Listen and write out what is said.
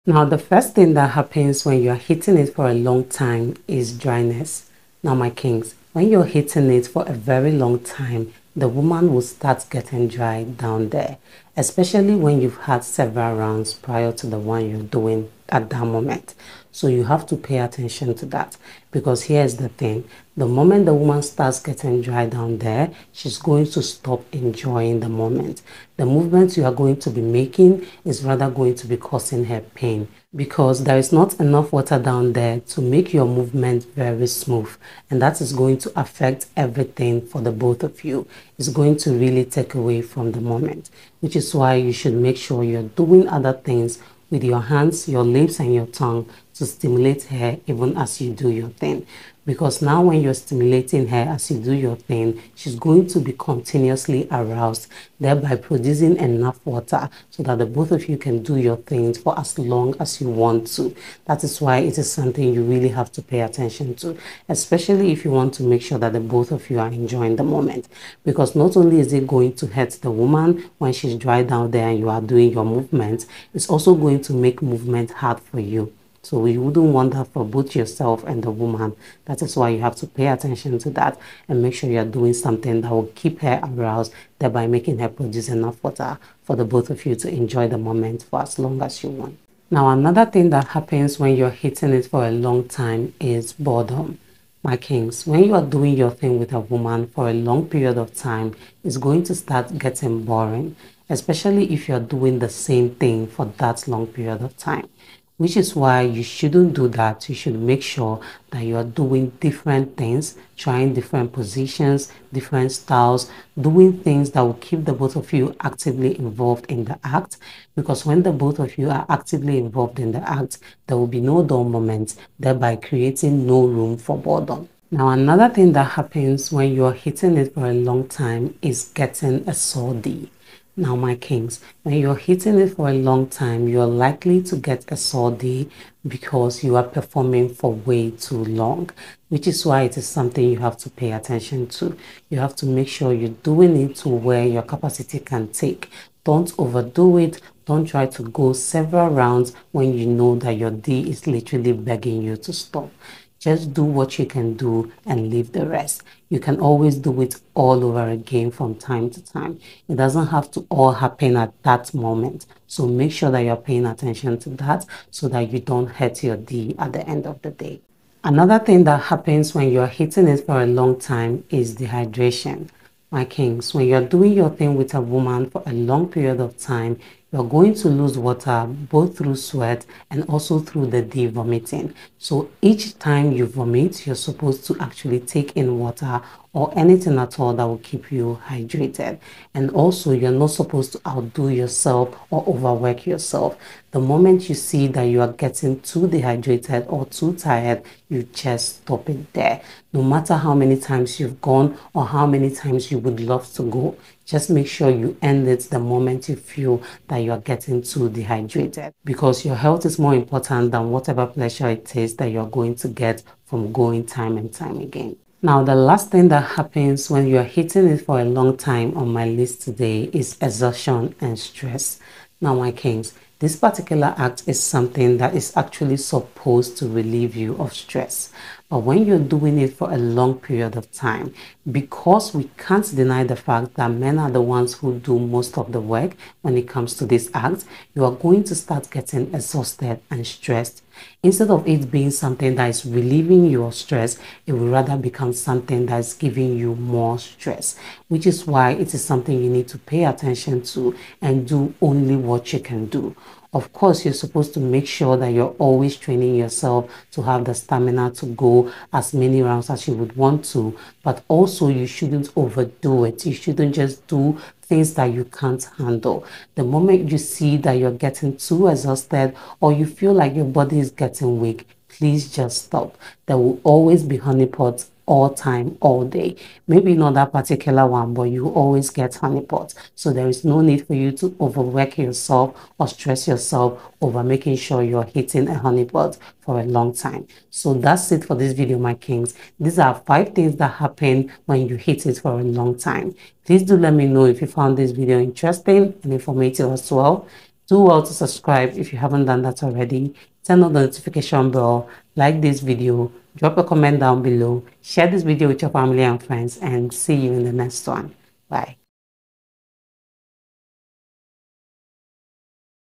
Now, the first thing that happens when you're hitting it for a long time is dryness. Now, my kings, when you're hitting it for a very long time, the woman will start getting dry down there, especially when you've had several rounds prior to the one you're doing at that moment. So you have to pay attention to that, because here's the thing: the moment the woman starts getting dry down there, she's going to stop enjoying the moment. The movements you are going to be making is rather going to be causing her pain, because there is not enough water down there to make your movement very smooth, and that is going to affect everything for the both of you. It's going to really take away from the moment, which is why you should make sure you're doing other things with your hands, your lips, and your tongue to stimulate her even as you do your thing. Because now when you're stimulating her as you do your thing, she's going to be continuously aroused, thereby producing enough water so that the both of you can do your things for as long as you want to. That is why it is something you really have to pay attention to, especially if you want to make sure that the both of you are enjoying the moment. Because not only is it going to hurt the woman when she's dry down there and you are doing your movements, it's also going to make movement hard for you. So you wouldn't want that for both yourself and the woman. That is why you have to pay attention to that and make sure you're doing something that will keep her aroused, thereby making her produce enough water for the both of you to enjoy the moment for as long as you want. Now, another thing that happens when you're hitting it for a long time is boredom. My kings, when you are doing your thing with a woman for a long period of time, it's going to start getting boring, especially if you're doing the same thing for that long period of time. Which is why you shouldn't do that. You should make sure that you are doing different things, trying different positions, different styles, doing things that will keep the both of you actively involved in the act. Because when the both of you are actively involved in the act, there will be no dull moments, thereby creating no room for boredom. Now, another thing that happens when you're hitting it for a long time is getting a sore D. Now, my kings, when you're hitting it for a long time, you're likely to get a sore day because you are performing for way too long, which is why it is something you have to pay attention to. You have to make sure you're doing it to where your capacity can take. Don't overdo it. Don't try to go several rounds when you know that your D is literally begging you to stop. Just do what you can do and leave the rest. You can always do it all over again from time to time. It doesn't have to all happen at that moment. So make sure that you're paying attention to that so that you don't hurt your D at the end of the day. Another thing that happens when you're hitting it for a long time is dehydration. My kings, when you're doing your thing with a woman for a long period of time, you're going to lose water both through sweat and also through the vomiting. So each time you vomit, you're supposed to actually take in water or anything at all that will keep you hydrated. And also, you're not supposed to outdo yourself or overwork yourself. The moment you see that you are getting too dehydrated or too tired, you just stop it there. No matter how many times you've gone or how many times you would love to go, just make sure you end it the moment you feel that you are getting too dehydrated, because your health is more important than whatever pleasure it is that you're going to get from going time and time again. Now, the last thing that happens when you're hitting it for a long time on my list today is exhaustion and stress. Now, my kings, this particular act is something that is actually supposed to relieve you of stress. But when you're doing it for a long period of time, because we can't deny the fact that men are the ones who do most of the work when it comes to this act, you are going to start getting exhausted and stressed. Instead of it being something that is relieving your stress, it will rather become something that is giving you more stress, which is why it is something you need to pay attention to and do only what you can do. Of course, you're supposed to make sure that you're always training yourself to have the stamina to go as many rounds as you would want to, but also you shouldn't overdo it. You shouldn't just do things that you can't handle. The moment you see that you're getting too exhausted or you feel like your body is getting weak, please just stop. There will always be honeypots all time, all day. Maybe not that particular one, but you always get honeypots. So there is no need for you to overwork yourself or stress yourself over making sure you're hitting a honeypot for a long time. So that's it for this video, my kings. These are 5 things that happen when you hit it for a long time. Please do let me know if you found this video interesting and informative as well. Do well to subscribe if you haven't done that already. Turn on the notification bell, like this video, drop a comment down below, share this video with your family and friends, and see you in the next one. Bye.